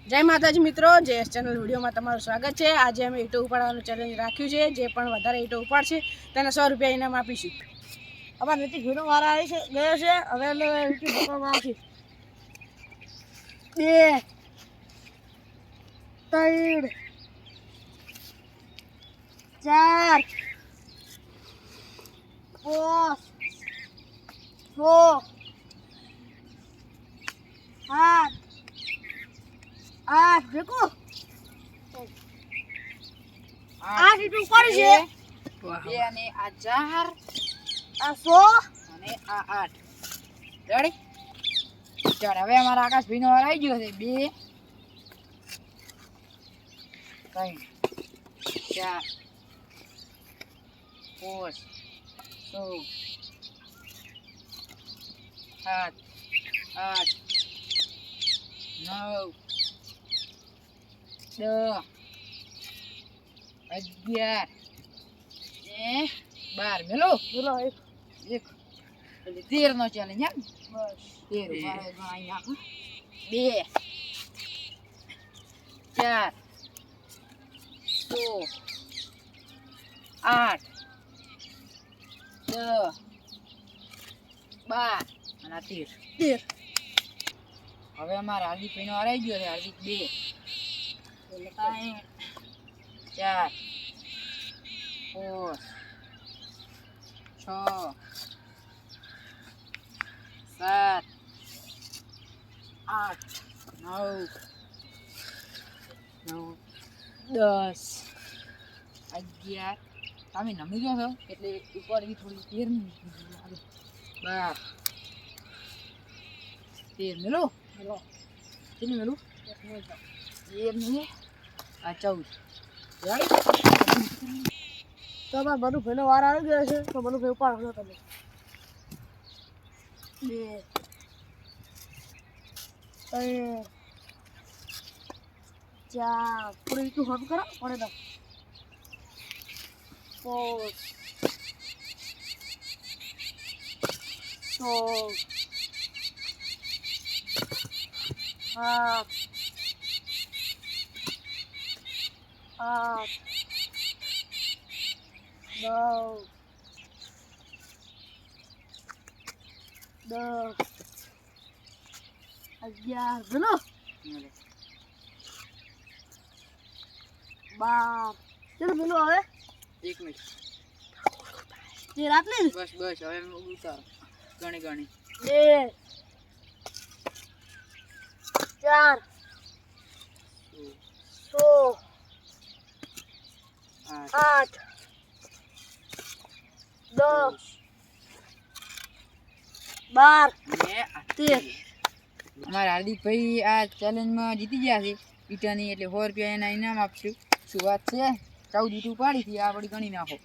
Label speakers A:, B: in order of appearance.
A: જય માતાજી મિત્રો, જેએસ ચેનલ વિડીયોમાં તમારું સ્વાગત છે। આજે અમે ઈંટો ઉપાડવાનું ચેલેન્જ રાખ્યું છે। જે પણ વધારે ઈંટો ઉપાડશે તેને 100 રૂપિયા ઇનામ આપીશું। અમારા નજીક વિડીયો વાળા આવી છે ગયો છે। હવે અમે ઈંટો ઉપાડવામાં આવશે 2 3 4 5 6 7 देखो 8 ઈંટો ઉપાડી છે।
B: બે અને આ 4
A: આ 100
B: અને આ 8 રેડી। ચાલ હવે અમારા આકાશભાઈનો વાર આવી ગયો છે। 2 3 4 5 6 7 8 9 10 11 ને 12 મેલો
A: બોલો એક
B: એક એટલે 13 નો ચેલેન્જ એમ
A: બસ
B: 13 મારે ગણાઈ નાખું 2 4 6 8 10 12 અને 13 હવે અમારા હાર્દિકભાઈનો વાર આવી ગયો છે। હાર્દિક 2 3 4 5 6 7 8 9 10 11 તમે નમી ગયો છો એટલે ઉપર થોડી 13 12 13 મેલો
A: બોલો
B: કેટલી મેલું 13 આ 14
A: તો અમારા મનુભાઈનો વાર આવી ગયો છે। તો મનુભાઈ ઉપાડો તમે 2 3 4 પૂરી ઈંટો હમ કરો પડે તો 5 6 7 8 9 10 11 બોલો 12 ચલો બોલો હવે
B: 1 મિનિટ
A: તે રાત ને
B: બસ બસ હવે ઉતારો ગણી
A: 2 4 6 8 10 12 13
B: અમારા હાર્દિકભાઈ આ ચેલેન્જમાં જીતી ગયા છે ઈટાની એટલે 100 રૂપિયા એના ઇનામ આપશું। શું વાત છે 14 ઈંટો પાડી હતી આ વળી ગણી નાખો।